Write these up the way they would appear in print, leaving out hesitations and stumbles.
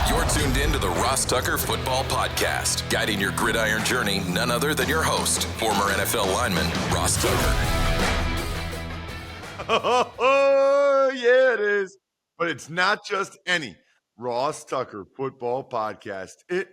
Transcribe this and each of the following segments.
You're tuned in to the Ross Tucker Football Podcast, guiding your gridiron journey, none other than your host, former NFL lineman, Ross Tucker. Oh, yeah, it is. But it's not just any Ross Tucker Football Podcast. It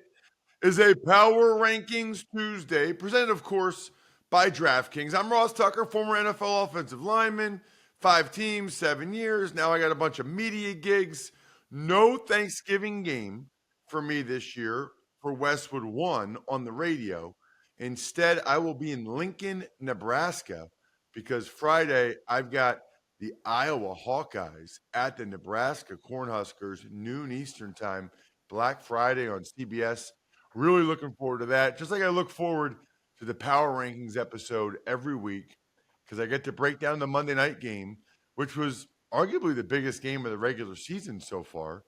is a Power Rankings Tuesday, presented, of course, by DraftKings. I'm Ross Tucker, former NFL offensive lineman, 5 teams, 7 years. Now I got a bunch of media gigs. No Thanksgiving game for me this year for Westwood One on the radio. Instead, I will be in Lincoln, Nebraska, because Friday I've got the Iowa Hawkeyes at the Nebraska Cornhuskers, noon Eastern time, Black Friday on CBS. Really looking forward to that. Just like I look forward to the Power Rankings episode every week, because I get to break down the Monday night game, which was arguably the biggest game of the regular season so far,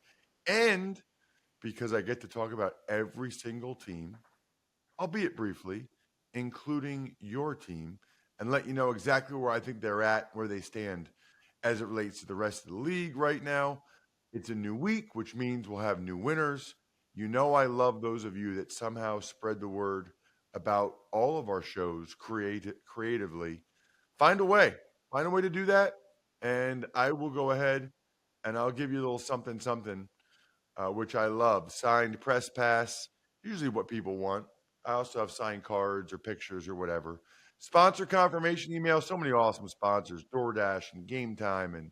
and because I get to talk about every single team, albeit briefly, including your team, and let you know exactly where I think they're at, where they stand as it relates to the rest of the league right now. It's a new week, which means we'll have new winners. You know I love those of you that somehow spread the word about all of our shows creatively. Find a way to do that, and I will go ahead and I'll give you a little something, which I love. Signed press pass, usually what people want. I also have signed cards or pictures or whatever. Sponsor confirmation email. So many awesome sponsors: DoorDash and Game Time and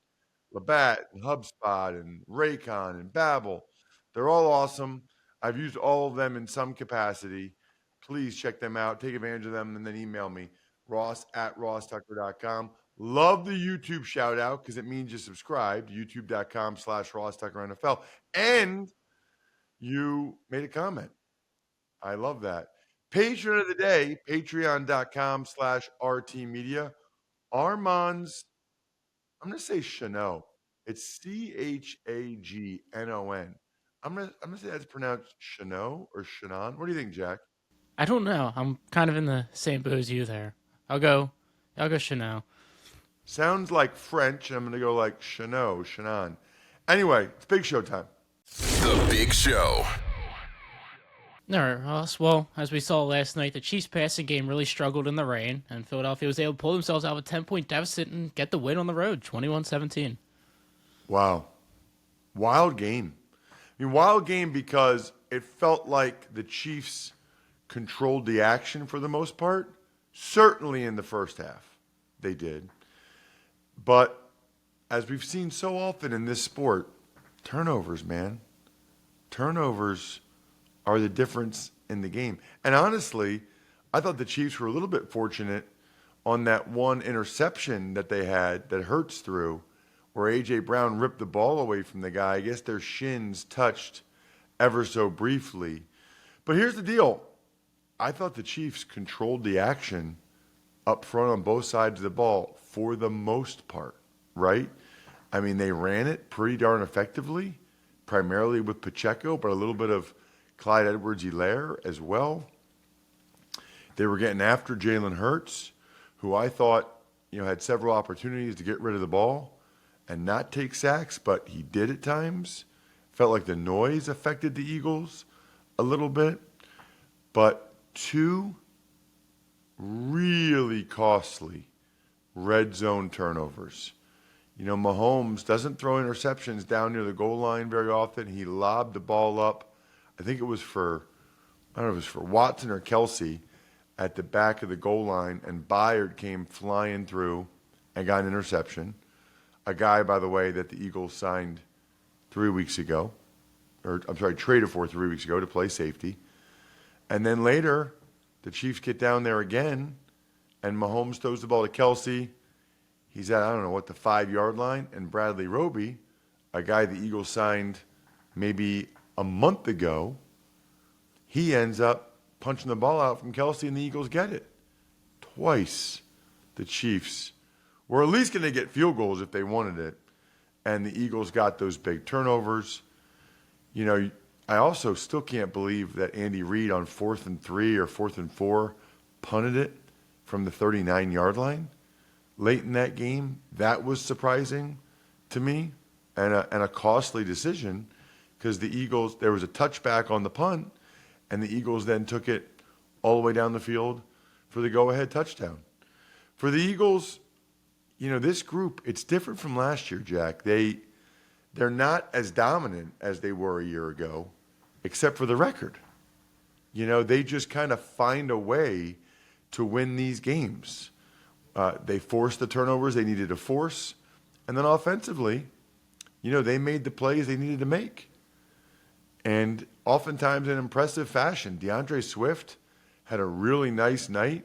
Labatt and HubSpot and Raycon and Babbel. They're all awesome. I've used all of them in some capacity. Please check them out. Take advantage of them and then email me, ross@rosstucker.com. Love the YouTube shout out because it means you subscribed, youtube.com/RossTuckerNFL. And you made a comment. I love that. Patron of the day, patreon.com/RTmedia. Armand's, I'm going to say Chagnon. It's Chagnon. I'm going to say that's pronounced Chagnon or Shannon. What do you think, Jack? I don't know. I'm kind of in the same boat as you there. I'll go Chanel. Sounds like French, and I'm going to go like Shannon. Anyway, it's Big Show time. The Big Show. All right, Ross. Well, as we saw last night, the Chiefs' passing game really struggled in the rain, and Philadelphia was able to pull themselves out of a 10-point deficit and get the win on the road, 21-17. Wow. Wild game. Wild game because it felt like the Chiefs controlled the action for the most part. Certainly in the first half, they did. But as we've seen so often in this sport, turnovers, man. Turnovers are the difference in the game. And honestly, I thought the Chiefs were a little bit fortunate on that one interception that they had that Hurts threw, where A.J. Brown ripped the ball away from the guy. I guess their shins touched ever so briefly. But here's the deal. I thought the Chiefs controlled the action up front on both sides of the ball for the most part, right? I mean, they ran it pretty darn effectively, primarily with Pacheco, but a little bit of Clyde Edwards-Helaire as well. They were getting after Jalen Hurts, who I thought, had several opportunities to get rid of the ball and not take sacks, but he did at times. Felt like the noise affected the Eagles a little bit. But 2 really costly red zone turnovers. Mahomes doesn't throw interceptions down near the goal line very often. He lobbed the ball up. I think it was for Watson or Kelsey at the back of the goal line, and Byard came flying through and got an interception. A guy, by the way, that the Eagles signed 3 weeks ago, traded for 3 weeks ago to play safety. And then later, the Chiefs get down there again, and Mahomes throws the ball to Kelsey. He's at, the 5-yard line, and Bradley Roby, a guy the Eagles signed maybe a month ago, he ends up punching the ball out from Kelsey, and the Eagles get it. Twice the Chiefs were at least going to get field goals if they wanted it, and the Eagles got those big turnovers. I also still can't believe that Andy Reid on 4th and 3 or 4th and 4 punted it from the 39-yard line late in that game. That was surprising to me and a costly decision because the Eagles, there was a touchback on the punt, and the Eagles then took it all the way down the field for the go-ahead touchdown. For the Eagles, this group, it's different from last year, Jack. They're not as dominant as they were a year ago, except for the record. They just kind of find a way to win these games. They forced the turnovers they needed to force, and then offensively, they made the plays they needed to make. And oftentimes in impressive fashion. DeAndre Swift had a really nice night,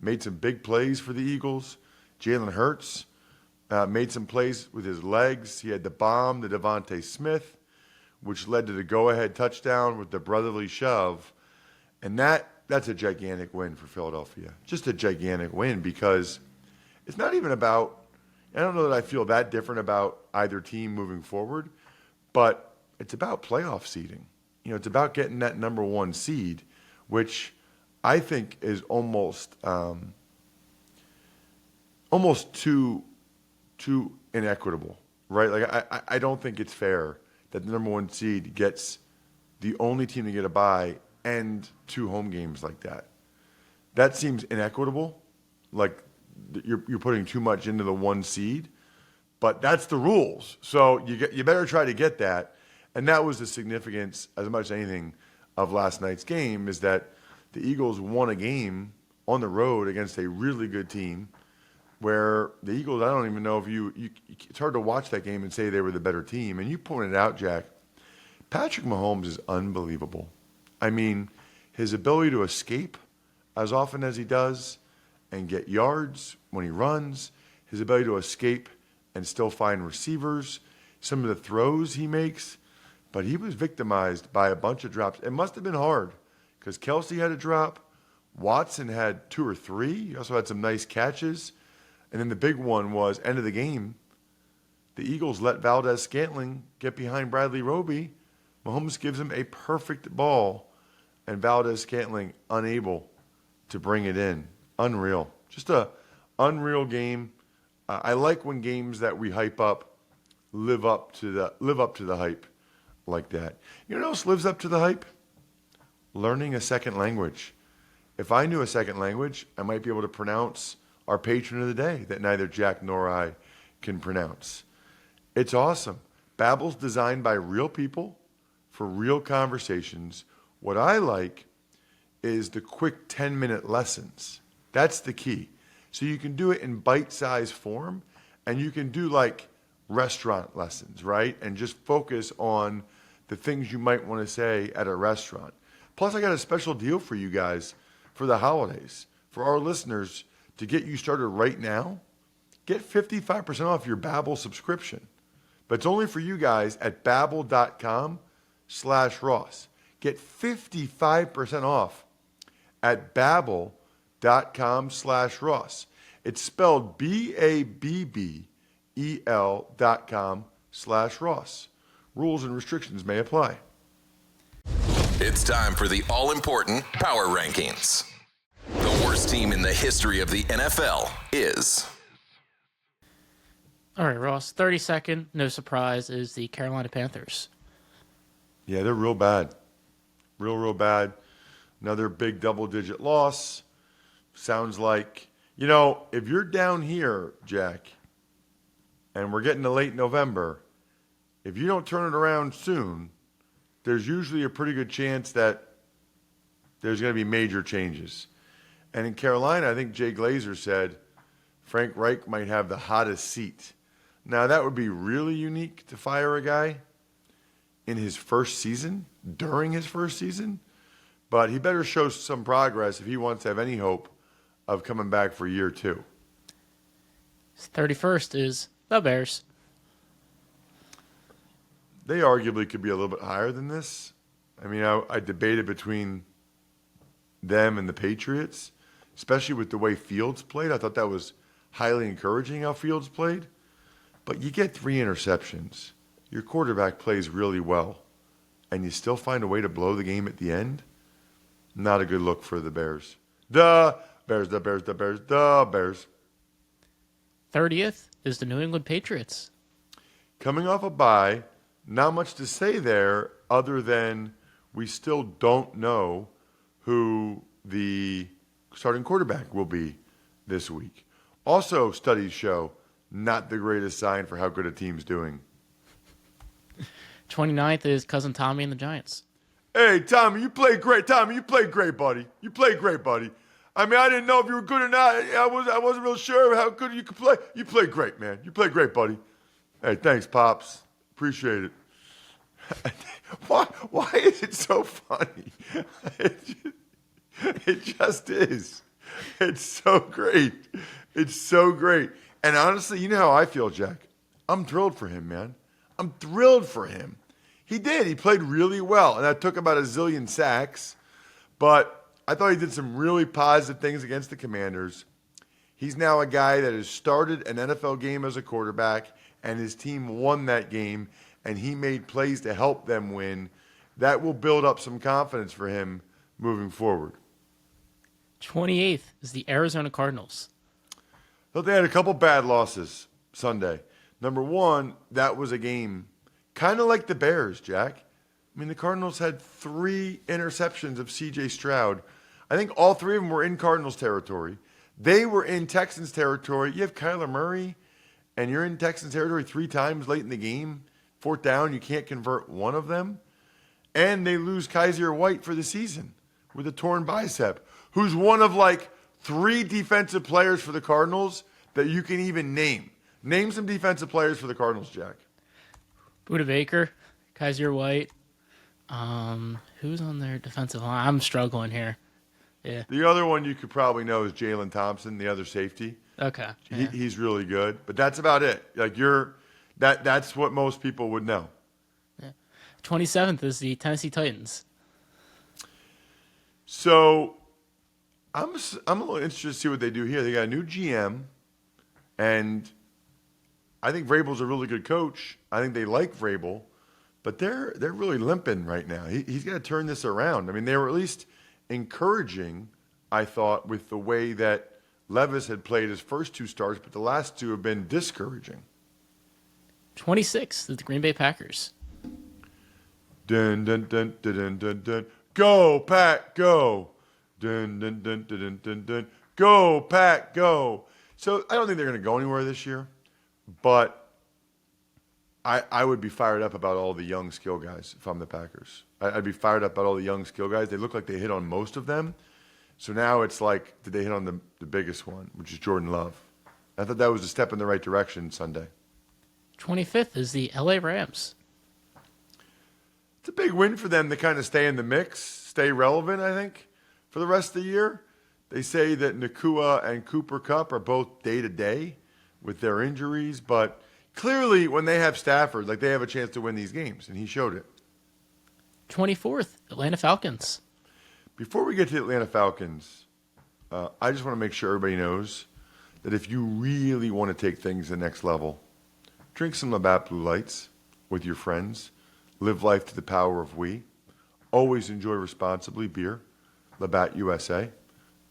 made some big plays for the Eagles. Jalen Hurts made some plays with his legs. He had the bomb to Devontae Smith, which led to the go-ahead touchdown with the brotherly shove. And that's a gigantic win for Philadelphia. Just a gigantic win, because it's not even about, I don't know that I feel that different about either team moving forward, but it's about playoff seeding. It's about getting that number one seed, which I think is almost too inequitable, right? Like I don't think it's fair that the number one seed gets the only team to get a bye and 2 home games like that. That seems inequitable. Like you're putting too much into the one seed, but that's the rules. So you better try to get that. And that was the significance, as much as anything, of last night's game, is that the Eagles won a game on the road against a really good team, where the Eagles, I don't even know if it's hard to watch that game and say they were the better team. And you pointed out, Jack, Patrick Mahomes is unbelievable. I mean, his ability to escape as often as he does and get yards when he runs, his ability to escape and still find receivers, some of the throws he makes. But he was victimized by a bunch of drops. It must have been hard, because Kelsey had a drop. Watson had 2 or 3. He also had some nice catches. And then the big one was, end of the game, the Eagles let Valdez-Scantling get behind Bradley Roby. Mahomes gives him a perfect ball, and Valdez-Scantling unable to bring it in. Unreal. Just a unreal game. I like when games that we hype up live up to the hype like that. You know what else lives up to the hype? Learning a second language. If I knew a second language, I might be able to pronounce our patron of the day that neither Jack nor I can pronounce. It's awesome. Babbel's designed by real people for real conversations. What I like is the quick 10-minute lessons. That's the key. So you can do it in bite-sized form, and you can do like restaurant lessons, right? And just focus on the things you might want to say at a restaurant. Plus, I got a special deal for you guys for the holidays. For our listeners, to get you started right now, get 55% off your Babbel subscription. But it's only for you guys at babbel.com/Ross. Get 55% off at babbel.com/Ross. It's spelled BABBEL.com/Ross. Rules and restrictions may apply. It's time for the all-important Power Rankings. The worst team in the history of the NFL is... All right, Ross, 32nd, no surprise, is the Carolina Panthers. Yeah, they're real bad. Real bad. Another big double-digit loss. Sounds like, if you're down here, Jack, and we're getting to late November, if you don't turn it around soon, there's usually a pretty good chance that there's going to be major changes. And in Carolina, I think Jay Glazer said Frank Reich might have the hottest seat. Now, that would be really unique to fire a guy in his first season, during his first season. But he better show some progress if he wants to have any hope of coming back for year 2. 31st is the Bears. They arguably could be a little bit higher than this. I mean, I debated between them and the Patriots, especially with the way Fields played. I thought that was highly encouraging how Fields played. But you get 3 interceptions. Your quarterback plays really well, and you still find a way to blow the game at the end. Not a good look for the Bears. The Bears. 30th is the New England Patriots. Coming off a bye, not much to say there other than we still don't know who the starting quarterback will be this week. Also, studies show not the greatest sign for how good a team's doing. 29th is Cousin Tommy and the Giants. Hey, Tommy, you played great. Tommy, you played great, buddy. You played great, buddy. I mean, I didn't know if you were good or not. I wasn't real sure how good you could play. You played great, man. You played great, buddy. Hey, thanks, Pops. Appreciate it. Why is it so funny? It just is. It's so great. It's so great. And honestly, you know how I feel, Jack. I'm thrilled for him, man. I'm thrilled for him. He did. He played really well. And that took about a zillion sacks. But I thought he did some really positive things against the Commanders. He's now a guy that has started an NFL game as a quarterback, and his team won that game, and he made plays to help them win. That will build up some confidence for him moving forward. 28th is the Arizona Cardinals. Thought they had a couple bad losses Sunday. Number one, that was a game kind of like the Bears, Jack. I mean, the Cardinals had 3 interceptions of C.J. Stroud. I think all 3 of them were in Cardinals territory. They were in Texans territory. You have Kyler Murray, and you're in Texans territory 3 times late in the game. 4th down, you can't convert one of them. And they lose Kaiser White for the season with a torn bicep, who's one of like 3 defensive players for the Cardinals that you can even name. Name some defensive players for the Cardinals, Jack. Buda Baker, Kaiser White. Who's on their defensive line? I'm struggling here. Yeah. The other one you could probably know is Jalen Thompson, the other safety. Okay. Yeah. He's really good, but that's about it. Like that's what most people would know. Yeah. 27th is the Tennessee Titans. So I'm a little interested to see what they do here. They got a new GM, and I think Vrabel's a really good coach. I think they like Vrabel, but they're really limping right now. He's got to turn this around. I mean, they were at least encouraging, I thought, with the way that Levis had played his first 2 starts, but the last 2 have been discouraging. 26th is the Green Bay Packers. Dun dun dun dun dun dun dun. Go Pack, go! Dun dun dun dun dun dun dun. Go Pack, go! So I don't think they're going to go anywhere this year, but I would be fired up about all the young skill guys if I'm the Packers. I'd be fired up about all the young skill guys. They look like they hit on most of them. So now it's like, did they hit on the biggest one, which is Jordan Love? I thought that was a step in the right direction Sunday. 25th is the LA Rams. It's a big win for them to kind of stay in the mix, stay relevant, I think, for the rest of the year. They say that Nakua and Cooper Kupp are both day-to-day with their injuries, but clearly when they have Stafford, like they have a chance to win these games, and he showed it. 24th, Atlanta Falcons. Before we get to the Atlanta Falcons, I just want to make sure everybody knows that if you really want to take things to the next level, drink some Labatt Blue Lights with your friends. Live life to the power of we. Always enjoy responsibly beer. Labatt USA,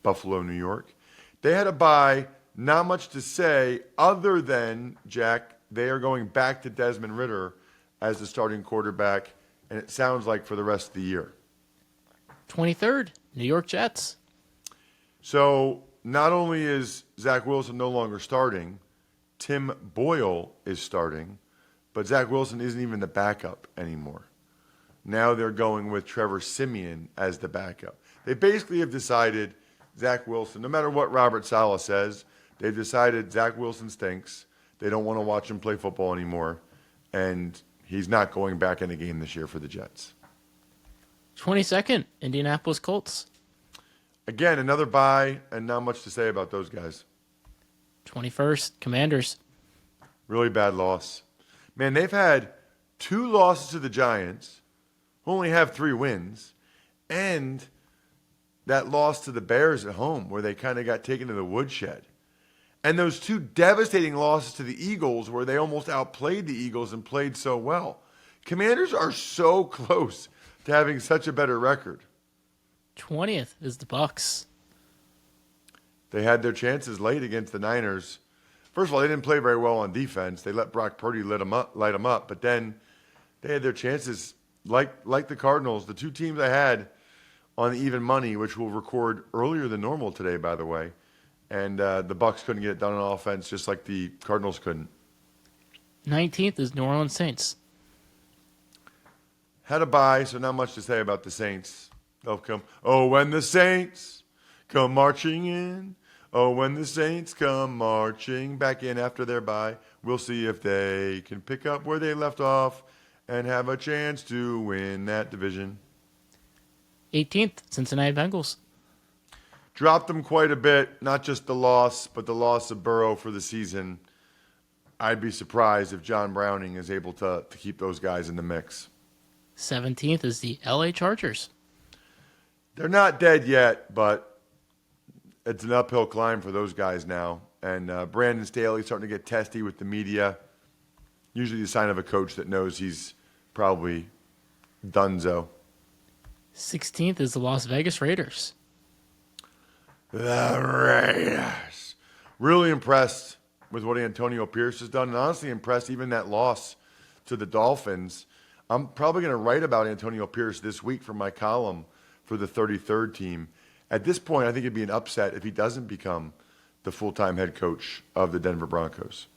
Buffalo, New York. They had a bye, not much to say other than, Jack, they are going back to Desmond Ridder as the starting quarterback, and it sounds like for the rest of the year. 23rd, New York Jets. So not only is Zach Wilson no longer starting, Tim Boyle is starting, but Zach Wilson isn't even the backup anymore. Now they're going with Trevor Siemian as the backup. They basically have decided Zach Wilson, no matter what Robert Saleh says, they've decided Zach Wilson stinks. They don't want to watch him play football anymore, and he's not going back in the game this year for the Jets. 22nd, Indianapolis Colts. Again, another bye, and not much to say about those guys. 21st, Commanders. Really bad loss. Man, they've had 2 losses to the Giants, who only have 3 wins, and that loss to the Bears at home where they kind of got taken to the woodshed. And those 2 devastating losses to the Eagles where they almost outplayed the Eagles and played so well. Commanders are so close to having such a better record. 20th is the Bucks. They had their chances late against the Niners. First of all, they didn't play very well on defense. They let Brock Purdy light them up, but then they had their chances. Like the Cardinals, the two teams I had on the even money, which we'll record earlier than normal today, by the way. And the Bucks couldn't get it done on offense, just like the Cardinals couldn't. 19th is New Orleans Saints. Had a bye, so not much to say about the Saints. They'll come. Oh, when the Saints come marching in. Oh, when the Saints come marching back in after their bye. We'll see if they can pick up where they left off and have a chance to win that division. 18th, Cincinnati Bengals. Dropped them quite a bit, not just the loss, but the loss of Burrow for the season. I'd be surprised if John Browning is able to keep those guys in the mix. 17th is the LA Chargers. They're not dead yet, but it's an uphill climb for those guys now. And Brandon Staley's starting to get testy with the media. Usually the sign of a coach that knows he's probably donezo. 16th is the Las Vegas Raiders. The Raiders. Really impressed with what Antonio Pierce has done, and honestly impressed even that loss to the Dolphins. I'm probably going to write about Antonio Pierce this week for my column for the 33rd team. At this point, I think it'd be an upset if he doesn't become the full-time head coach of the Denver Broncos.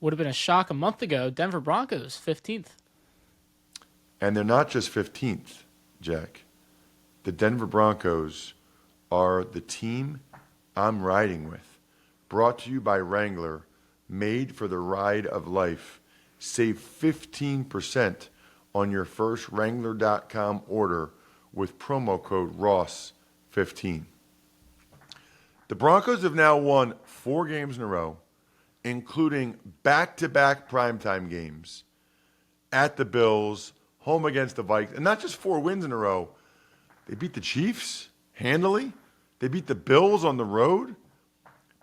Would have been a shock a month ago. Denver Broncos, 15th. And they're not just 15th, Jack. The Denver Broncos are the team I'm riding with. Brought to you by Wrangler, made for the ride of life. Save 15% on your first Wrangler.com order with promo code ROSS15. The Broncos have now won 4 games in a row, including back-to-back primetime games at the Bills, home against the Vikings. And not just 4 wins in a row. They beat the Chiefs handily. They beat the Bills on the road.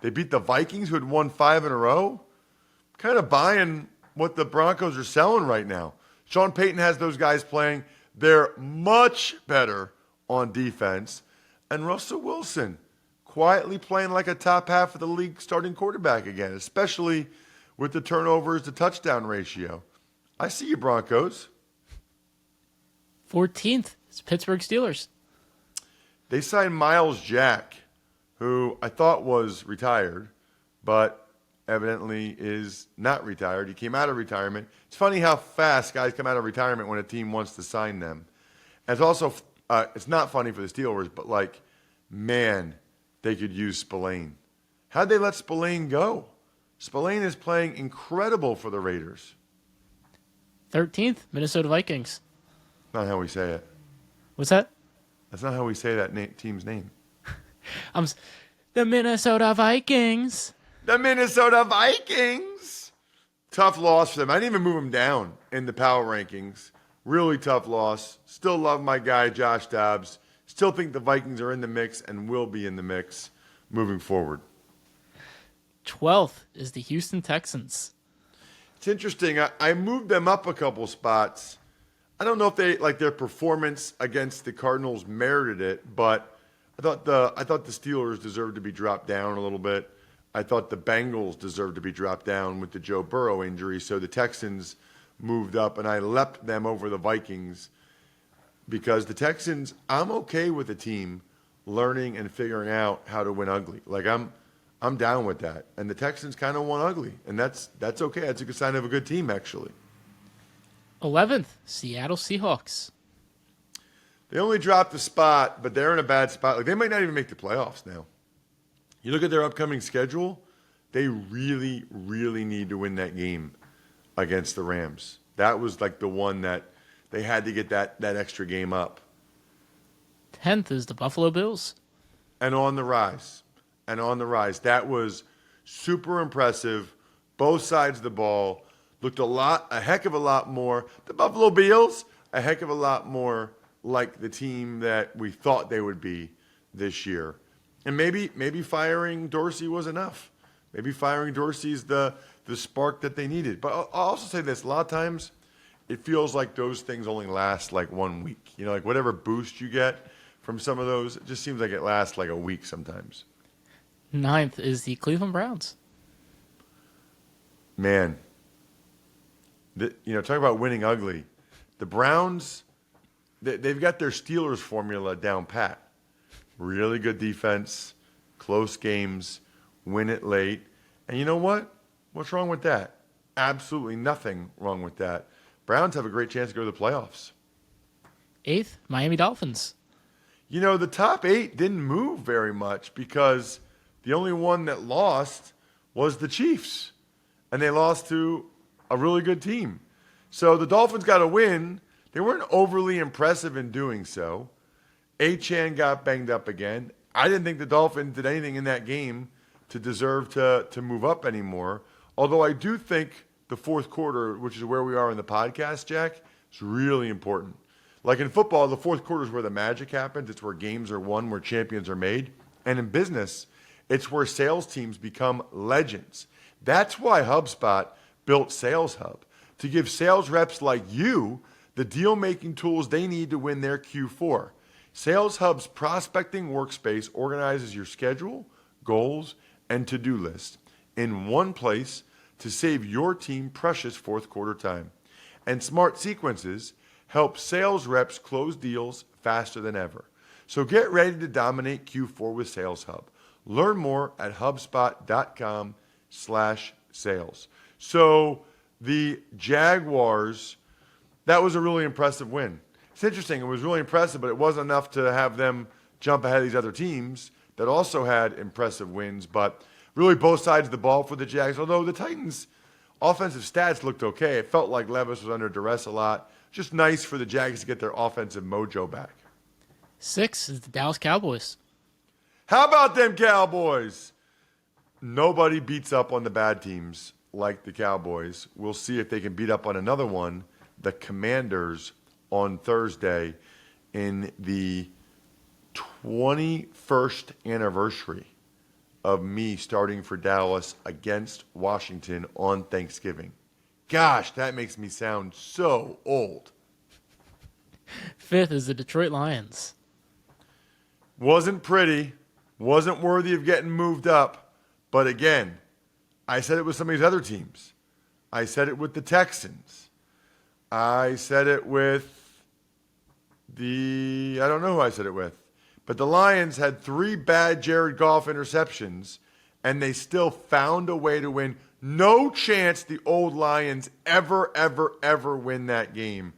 They beat the Vikings, who had won 5 in a row. Kind of buying what the Broncos are selling right now. Sean Payton has those guys playing. They're much better on defense. And Russell Wilson quietly playing like a top half of the league starting quarterback again, especially with the turnovers to touchdown ratio. I see you, Broncos. 14th is Pittsburgh Steelers. They signed Miles Jack, who I thought was retired, but evidently is not retired. He came out of retirement. It's funny how fast guys come out of retirement when a team wants to sign them. And it's also, it's not funny for the Steelers, but like, man, they could use Spillane. How'd they let Spillane go? Spillane is playing incredible for the Raiders. 13th, Minnesota Vikings. Not how we say it. What's that? That's not how we say that team's name. The Minnesota Vikings. The Minnesota Vikings. Tough loss for them. I didn't even move them down in the power rankings. Really tough loss. Still love my guy, Josh Dobbs. Still think the Vikings are in the mix and will be in the mix moving forward. 12th is the Houston Texans. It's interesting. I moved them up a couple spots. I don't know if they like their performance against the Cardinals merited it, but I thought the Steelers deserved to be dropped down a little bit. I thought the Bengals deserved to be dropped down with the Joe Burrow injury, so the Texans moved up, and I leapt them over the Vikings because the Texans, I'm okay with the team learning and figuring out how to win ugly. Like I'm down with that, and the Texans kind of won ugly, and that's okay. That's a good sign of a good team, actually. 11th, Seattle Seahawks. They only dropped a spot, but they're in a bad spot. Like they might not even make the playoffs now. You look at their upcoming schedule, they really, really need to win that game against the Rams. That was like the one that they had to get that extra game up. 10th is the Buffalo Bills. And on the rise. That was super impressive. Both sides of the ball looked a heck of a lot more. The Buffalo Bills, a heck of a lot more like the team that we thought they would be this year. And maybe firing Dorsey was enough. Maybe firing Dorsey's the spark that they needed. But I'll also say this, a lot of times it feels like those things only last like 1 week. You know, like whatever boost you get from some of those, it just seems like it lasts like a week sometimes. 9th is the Cleveland Browns. Man, Talk about winning ugly. The Browns, they've got their Steelers formula down pat. Really good defense, close games, win it late. And you know what? What's wrong with that? Absolutely nothing wrong with that. Browns have a great chance to go to the playoffs. 8th, Miami Dolphins. The top 8 didn't move very much because the only one that lost was the Chiefs. And they lost to a really good team. So the Dolphins got a win. They weren't overly impressive in doing so. Achane got banged up again. I didn't think the Dolphins did anything in that game to deserve to move up anymore. Although I do think the fourth quarter, which is where we are in the podcast, Jack, is really important. Like in football, the fourth quarter is where the magic happens. It's where games are won, where champions are made. And in business, it's where sales teams become legends. That's why HubSpot built Sales Hub, to give sales reps like you the deal-making tools they need to win their Q4. Sales Hub's prospecting workspace organizes your schedule, goals, and to-do list in one place to save your team precious fourth quarter time. And Smart Sequences help sales reps close deals faster than ever. So get ready to dominate Q4 with Sales Hub. Learn more at HubSpot.com/sales. So the Jaguars, that was a really impressive win. It's interesting. It was really impressive, but it wasn't enough to have them jump ahead of these other teams that also had impressive wins. But really both sides of the ball for the Jags, although the Titans' offensive stats looked okay. It felt like Levis was under duress a lot. Just nice for the Jags to get their offensive mojo back. 6 is the Dallas Cowboys. How about them Cowboys? Nobody beats up on the bad teams like the Cowboys. We'll see if they can beat up on another one, the Commanders, on Thursday in the 21st anniversary of me starting for Dallas against Washington on Thanksgiving. Gosh, that makes me sound so old. 5th is the Detroit Lions. Wasn't pretty, wasn't worthy of getting moved up, but again, I said it with some of these other teams. I said it with the Texans. I said it with I don't know who I said it with, but the Lions had 3 bad Jared Goff interceptions, and they still found a way to win. No chance the old Lions ever win that game.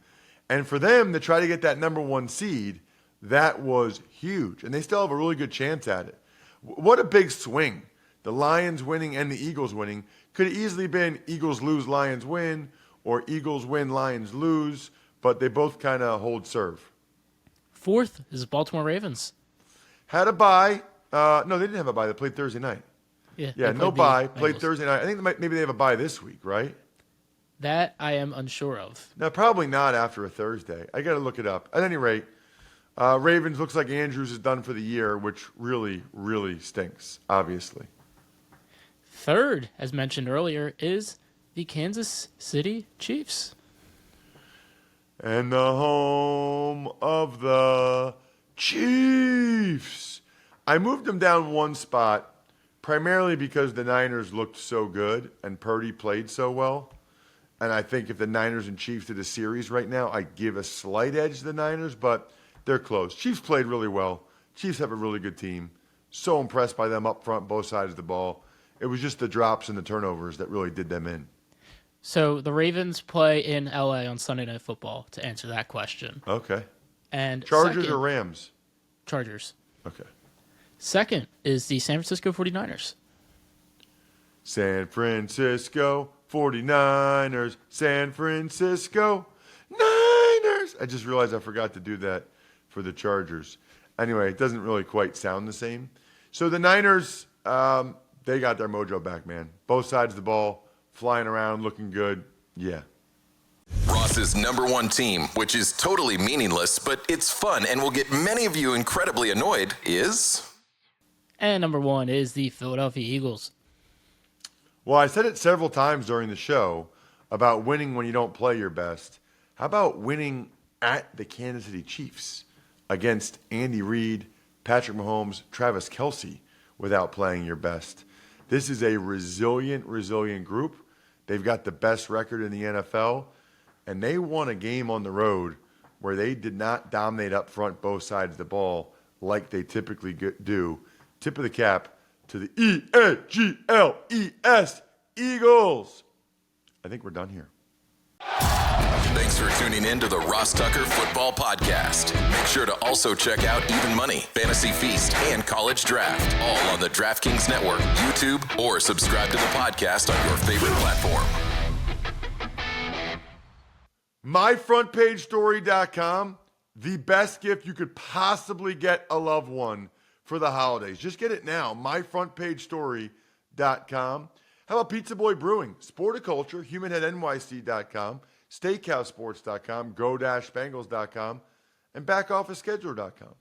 And for them to try to get that number 1 seed, that was huge. And they still have a really good chance at it. What a big swing. The Lions winning and the Eagles winning. Could have easily been Eagles lose, Lions win, or Eagles win, Lions lose, but they both kind of hold serve. 4th is the Baltimore Ravens. Had a bye. No, they didn't have a bye. They played Thursday night. Yeah, no bye. Played Thursday night. I think maybe they have a bye this week, right? That I am unsure of. No, probably not after a Thursday. I got to look it up. At any rate, Ravens looks like Andrews is done for the year, which really, really stinks, obviously. 3rd, as mentioned earlier, is the Kansas City Chiefs. And the home of the Chiefs. I moved them down one spot primarily because the Niners looked so good and Purdy played so well. And I think if the Niners and Chiefs did a series right now, I'd give a slight edge to the Niners, but they're close. Chiefs played really well. Chiefs have a really good team. So impressed by them up front, both sides of the ball. It was just the drops and the turnovers that really did them in. So the Ravens play in LA on Sunday Night Football, to answer that question. Okay. And Chargers or Rams? Chargers. Okay. 2nd is the San Francisco 49ers. San Francisco 49ers. San Francisco Niners. I just realized I forgot to do that for the Chargers. Anyway, it doesn't really quite sound the same. So the Niners, they got their mojo back, man. Both sides of the ball, flying around, looking good. Yeah. Ross's number 1 team, which is totally meaningless, but it's fun and will get many of you incredibly annoyed, is... And number 1 is the Philadelphia Eagles. Well, I said it several times during the show about winning when you don't play your best. How about winning at the Kansas City Chiefs against Andy Reid, Patrick Mahomes, Travis Kelce without playing your best? This is a resilient group. They've got the best record in the NFL, and they won a game on the road where they did not dominate up front both sides of the ball like they typically do. Tip of the cap to the Eagles, Eagles. I think we're done here. Thanks for tuning in to the Ross Tucker Football Podcast. Make sure to also check out Even Money, Fantasy Feast, and College Draft, all on the DraftKings Network, YouTube, or subscribe to the podcast on your favorite platform. MyFrontPageStory.com, the best gift you could possibly get a loved one for the holidays. Just get it now, MyFrontPageStory.com. How about Pizza Boy Brewing, Sporticulture, HumanHeadNYC.com, SteakhouseSports.com, Go-Bengals.com, and BackOfficeScheduler.com.